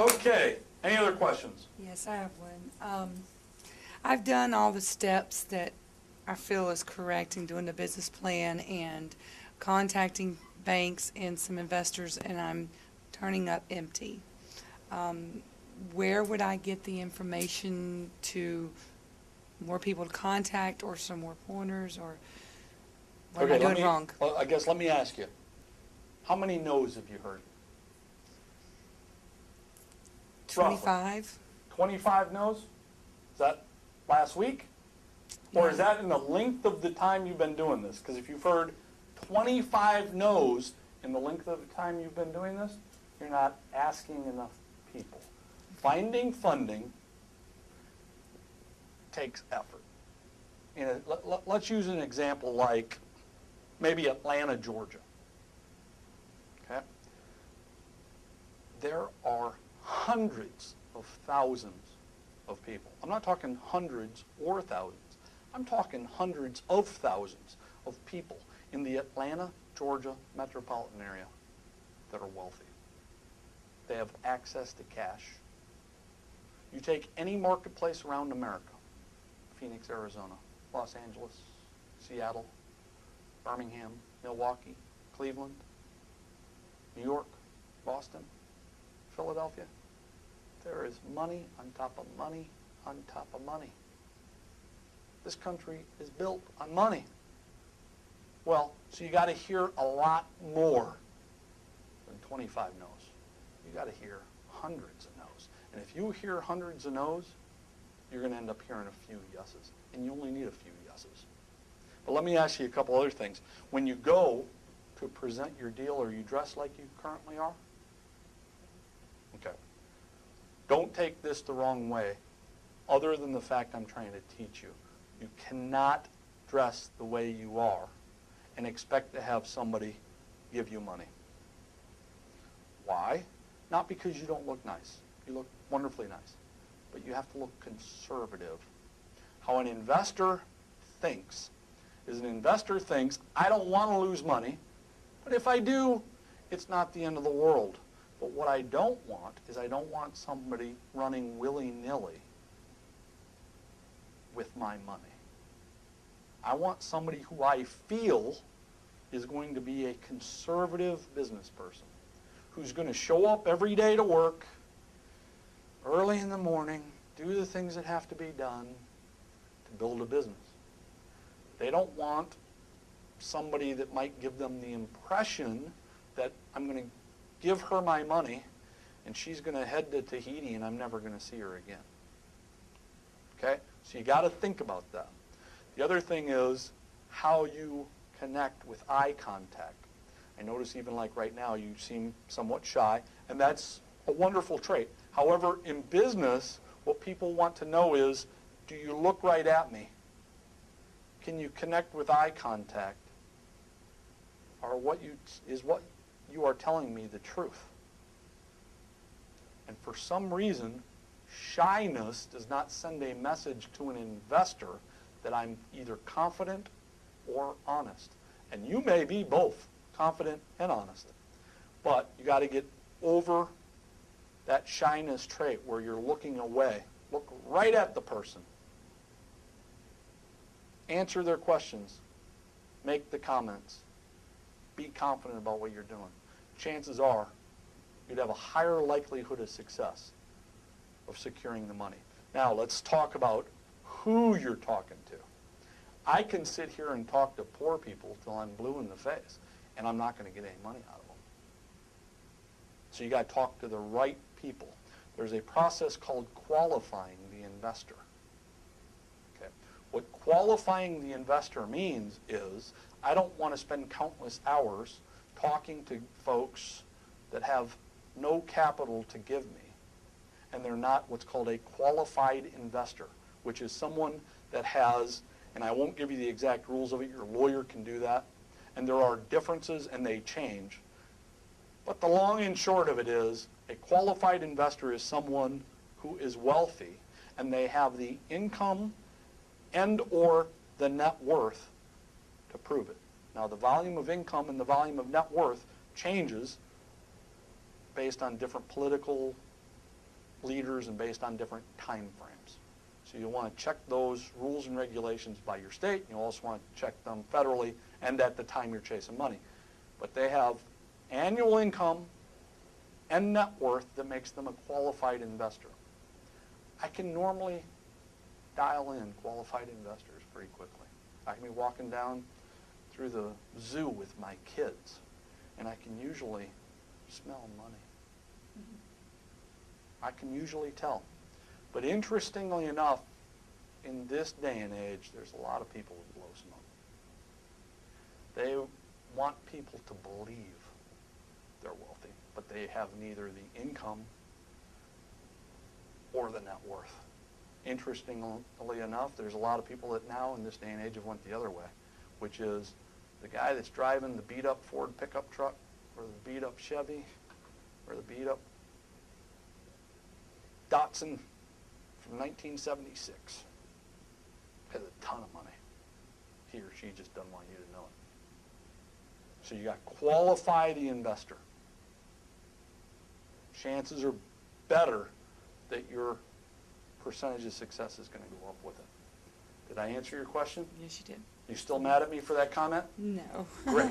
Okay, any other questions? Yes, I have one. I've done all the steps that I feel is correct in doing the business plan and contacting banks and some investors, and I'm turning up empty. Where would I get the information to more people to contact, or some more pointers, or what am I doing wrong? Well, I guess let me ask you, how many no's have you heard? Roughly. 25? 25 no's? Is that last week? Or is that in the length of the time you've been doing this? Because if you've heard 25 no's in the length of the time you've been doing this, you're not asking enough people. Finding funding takes effort. You know, let's use an example like maybe Atlanta, Georgia. Okay? There are hundreds of thousands of people. I'm not talking hundreds or thousands. I'm talking hundreds of thousands of people in the Atlanta, Georgia metropolitan area that are wealthy. They have access to cash. You take any marketplace around America, Phoenix, Arizona, Los Angeles, Seattle, Birmingham, Milwaukee, Cleveland, New York, Boston, Philadelphia. There is money on top of money on top of money. This country is built on money. Well, so you got to hear a lot more than 25 no's. You got to hear hundreds of no's. And if you hear hundreds of no's, you're going to end up hearing a few yeses. And you only need a few yeses. But let me ask you a couple other things. When you go to present your deal, are you dressed like you currently are? Okay. Don't take this the wrong way, other than the fact I'm trying to teach you. You cannot dress the way you are and expect to have somebody give you money. Why? Not because you don't look nice. You look wonderfully nice. But you have to look conservative. How an investor thinks is an investor thinks, I don't want to lose money, but if I do, it's not the end of the world. But what I don't want is I don't want somebody running willy-nilly with my money. I want somebody who I feel is going to be a conservative business person, who's going to show up every day to work, early in the morning, do the things that have to be done to build a business. They don't want somebody that might give them the impression that I'm going to give her my money and she's going to head to Tahiti and I'm never going to see her again. Okay? So you got to think about that. The other thing is how you connect with eye contact. I notice even like right now you seem somewhat shy, and that's a wonderful trait. However, in business, what people want to know is, do you look right at me? Can you connect with eye contact? Or is what you are telling me the truth? And for some reason, shyness does not send a message to an investor that I'm either confident or honest. And you may be both confident and honest. But you got to get over that shyness trait where you're looking away. Look right at the person. Answer their questions. Make the comments. Be confident about what you're doing. Chances are you'd have a higher likelihood of success of securing the money. Now let's talk about who you're talking to. I can sit here and talk to poor people till I'm blue in the face, and I'm not going to get any money out of them. So you got to talk to the right people. There's a process called qualifying the investor. Okay. What qualifying the investor means is I don't want to spend countless hours talking to folks that have no capital to give me, and they're not what's called a qualified investor, which is someone that has, and I won't give you the exact rules of it, your lawyer can do that, and there are differences and they change. But the long and short of it is, a qualified investor is someone who is wealthy and they have the income and or the net worth to prove it. Now the volume of income and the volume of net worth changes based on different political leaders and based on different time frames. So you want to check those rules and regulations by your state. You also want to check them federally and at the time you're chasing money. But they have annual income and net worth that makes them a qualified investor. I can normally dial in qualified investors pretty quickly. I can be walking down through the zoo with my kids, and I can usually smell money. I can usually tell. But interestingly enough, in this day and age, there's a lot of people who blow smoke. They want people to believe they're wealthy, but they have neither the income or the net worth. Interestingly enough, there's a lot of people that now in this day and age have went the other way, which is the guy that's driving the beat-up Ford pickup truck or the beat-up Chevy or the beat-up Datsun from 1976 has a ton of money. He or she just doesn't want you to know it. So you got to qualify the investor. Chances are better that your percentage of success is going to go up with it. Did I answer your question? Yes, you did. You still mad at me for that comment? No. Great.